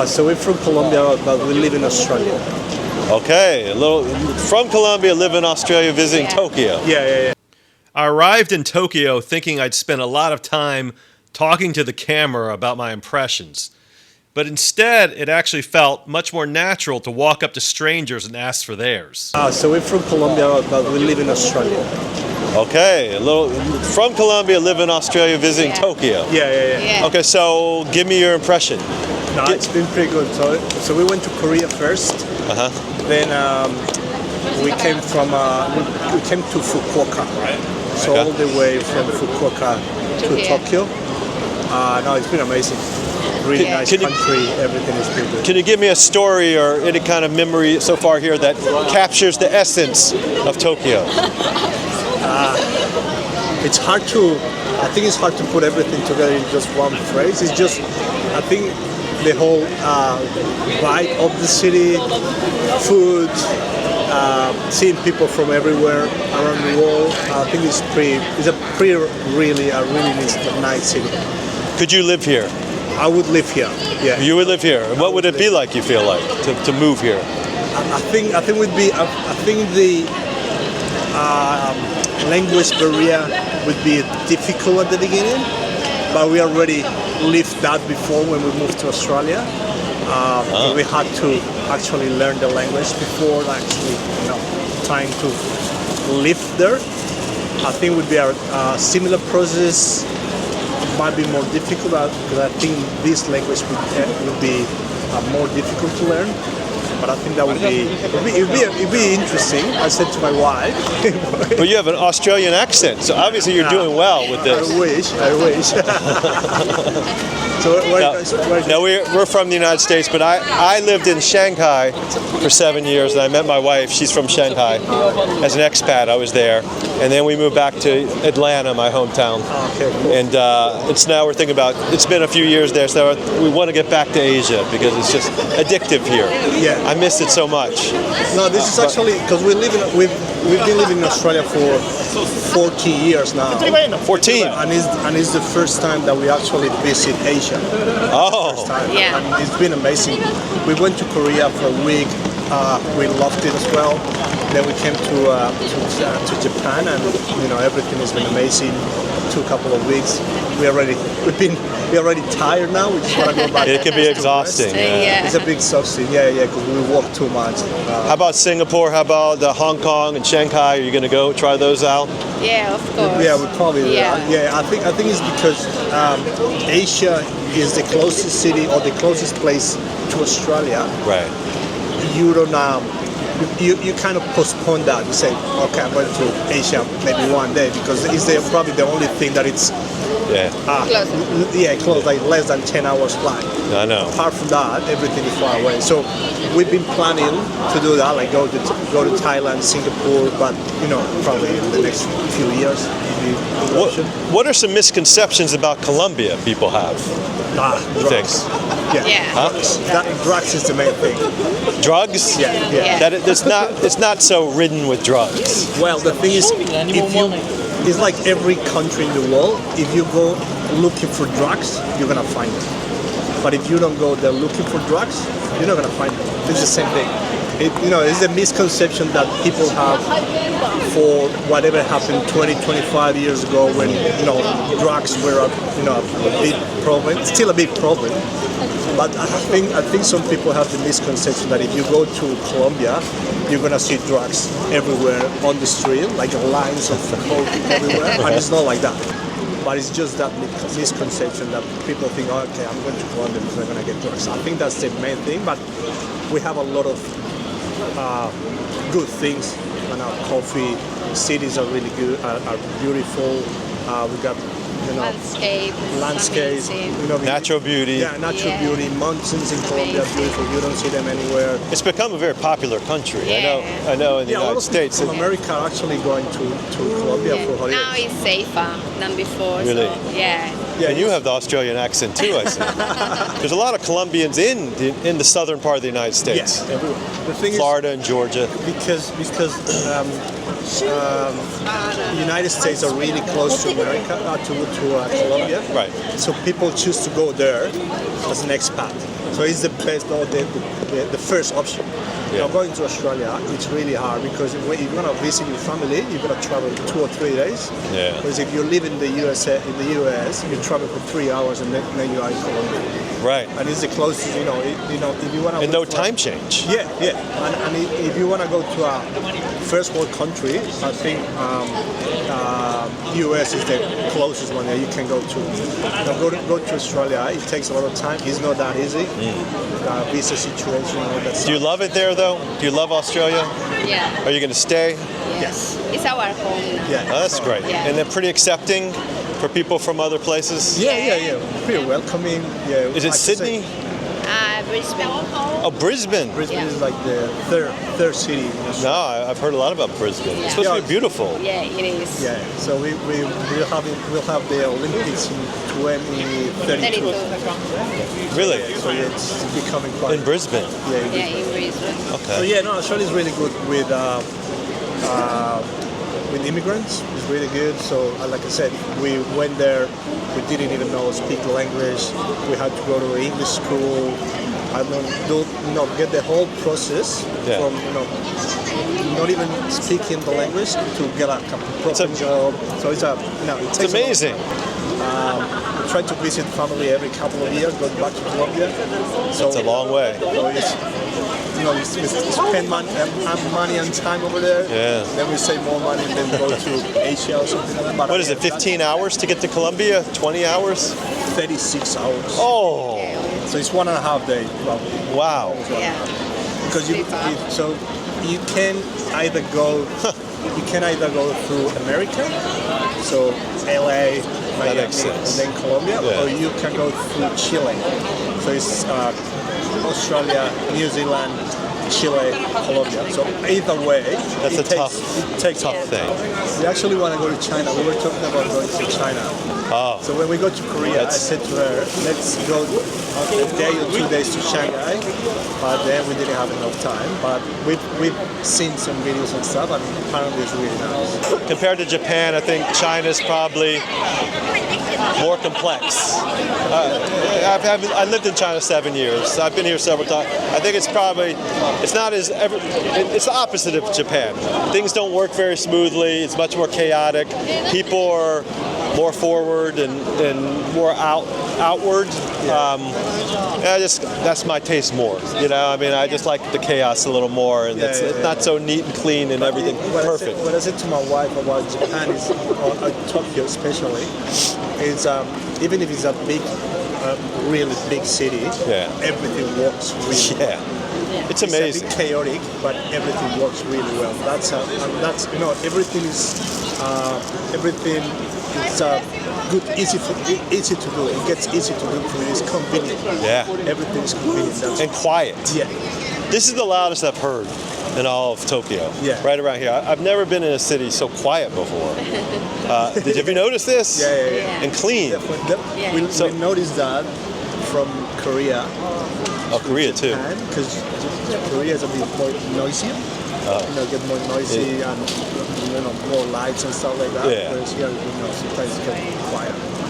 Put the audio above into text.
So we're from Colombia, but we live in Australia. Okay, a little from Colombia, live in Australia, visiting Tokyo. Yeah. I arrived in Tokyo thinking I'd spend a lot of time talking to the camera about my impressions. But instead, it actually felt much more natural to walk up to strangers and ask for theirs. So we're from Colombia, but we live in Australia. Okay, a little from Colombia, live in Australia, visiting Tokyo. Yeah. Okay, so give me your impression. No, it's been pretty good. So we went to Korea first. Then we came to Fukuoka. So all the way from Fukuoka to Tokyo. No, it's been amazing. Really nice country. Everything is pretty good. Can you give me a story or any kind of memory so far here that captures the essence of Tokyo? It's hard to. I think it's hard to put everything together in just one phrase. It's just, I think the whole vibe of the city, food, seeing people from everywhere around the world. I think it's a really nice city. Could you live here? I would live here. Yeah. You would live here. And what would it be like, you feel like, to move here? I think the language barrier would be difficult at the beginning, but we already lived that before when we moved to Australia. We had to actually learn the language before actually, trying to live there. I think it would be a similar process. Might be more difficult because I think this language would be more difficult to learn. But I think that it'd be interesting. I said to my wife. But you have an Australian accent, so obviously you're doing well with this. I wish. So now we're from the United States, but I lived in Shanghai for 7 years, and I met my wife. She's from Shanghai. As an expat, I was there, and then we moved back to Atlanta, my hometown. Okay, cool. And we're thinking about. It's been a few years there, so we want to get back to Asia because it's just addictive here. Yeah. I missed it so much. No, this is actually because we've been living in Australia for 40 years now. 14. And it's the first time that we actually visit Asia. Oh. Yeah. And it's been amazing. We went to Korea for a week. We loved it as well. Then we came to Japan, and everything has been amazing. Took a couple of weeks. We're already tired now. We just want to go back. It can be exhausting. Yeah. It's a bit exhausting. Yeah, because we walk too much. How about Singapore? How about Hong Kong and Shanghai? Are you going to go try those out? Yeah, of course. Yeah, we probably. Yeah. I think it's because Asia is the closest city or the closest place to Australia. Right. You don't you kind of postpone that. You say, okay, I'm going to Asia maybe one day because it's probably the only thing that it's close, like less than 10 hours flight. I know. Apart from that, everything is far away. So we've been planning to do that, like go to Thailand, Singapore, but probably in the next few years. What are some misconceptions about Colombia people have? Drugs. Yeah. Huh? Drugs is the main thing. Drugs? Yeah. It's not so ridden with drugs. Well, the thing is, it's like every country in the world. If you go looking for drugs, you're gonna find them. But if you don't go there looking for drugs, you're not gonna find them. It's the same thing. It's a misconception that people have for whatever happened 20, 25 years ago when drugs were a big problem. It's still a big problem. But I think some people have the misconception that if you go to Colombia, you're gonna see drugs everywhere on the street, like lines of coke everywhere, and it's not like that. But it's just that misconception that people think, okay, I'm going to Colombia because I'm gonna get drugs. I think that's the main thing. But we have a lot of good things, and our coffee cities are really good, are beautiful. We got landscapes, natural beauty. Yeah, natural beauty. Mountains in Colombia are beautiful. You don't see them anywhere. It's become a very popular country. Yeah. I know in the United States. From America are actually going to Colombia for holidays. Now it's safer than before. Really? So, yeah. And you have the Australian accent too, I see. There's a lot of Colombians in the southern part of the United States. Yes, everywhere. The thing Florida and Georgia. Because United States are really close to America, to Colombia. Right. So people choose to go there as an expat. So it's the best, or the first option. Yeah. Now going to Australia, it's really hard because if you're gonna visit your family, you're gonna travel 2 or 3 days. Yeah. Whereas if you live in the US, you travel for 3 hours and then you are in Colombia. Right. And it's the closest, if you wanna. And no time change. Yeah. And if you wanna go to a first world country, I think US is the closest one that you can go to. Now go to Australia, it takes a lot of time. It's not that easy. Visa situation, all that stuff. Do you love it there, though? Do you love Australia? Yeah. Are you going to stay? Yes. It's our home now. Yeah. Oh, that's great. Yeah. And they're pretty accepting for people from other places? Yeah. Pretty welcoming. Yeah. Is it like I Sydney? said, Brisbane. Oh, Brisbane. Brisbane Yeah. is like the third city in Australia. No, I've heard a lot about Brisbane. It's supposed to be beautiful. Yeah, it is. Yeah, so we'll have the Olympics in 2032. 32. Really? So yeah, it's becoming quite. In Brisbane. Yeah. Yeah, in Brisbane. So Okay. yeah, no, Australia is really good with immigrants. It's really good. So like I said, we went there. We didn't even know speak the language. We had to go to English school. I get the whole process Yeah. from not even speaking the language to get a proper job. So it's it takes It's amazing. I try to visit family every couple of years, going back to Colombia. So It's a long way. So you spend money and time over there. Yeah. Then we save more money and then go to Asia or something like that. But What is it, 15 hours to get to Colombia? 20 hours? 36 hours. Oh, So it's 1.5 days probably. wow. Yeah. Because you can either go through America, so LA, Miami, makes sense. and then Colombia, Yeah. or you can go through Chile. So it's Australia, New Zealand, Chile, Colombia. So either way, That's it takes tough thing. We actually want to go to China. We were talking about going to China. Oh, So when we go to Korea, I said to her, let's go a day or 2 days to Shanghai. But then we didn't have enough time. But we've seen some videos and stuff, and apparently it's really nice. compared to Japan, I think China's probably more complex. I lived in China 7 years. I've been here several times. I think it's not as it's the opposite of Japan. Things don't work very smoothly. It's much more chaotic. People are more forward and more outward. That's my taste more. I just like the chaos a little more, and it's not so neat and clean and everything perfect. What I said to my wife about Japan is, or Tokyo especially, is even if it's a really big city, everything works really well. It's amazing. It's a bit chaotic, but everything works really well. That's everything is good, easy to do. It gets easy to do for you. It's convenient. Yeah. Everything is convenient. And quiet. Yeah. This is the loudest I've heard in all of Tokyo. Yeah. Right around here. I've never been in a city so quiet before. Have you noticed this? Yeah. And clean. We noticed that from Korea. Oh, Korea too. Because Korea is a bit more noisier. Get more noisy and more lights and stuff like that. Yeah. Whereas here, sometimes it gets quiet.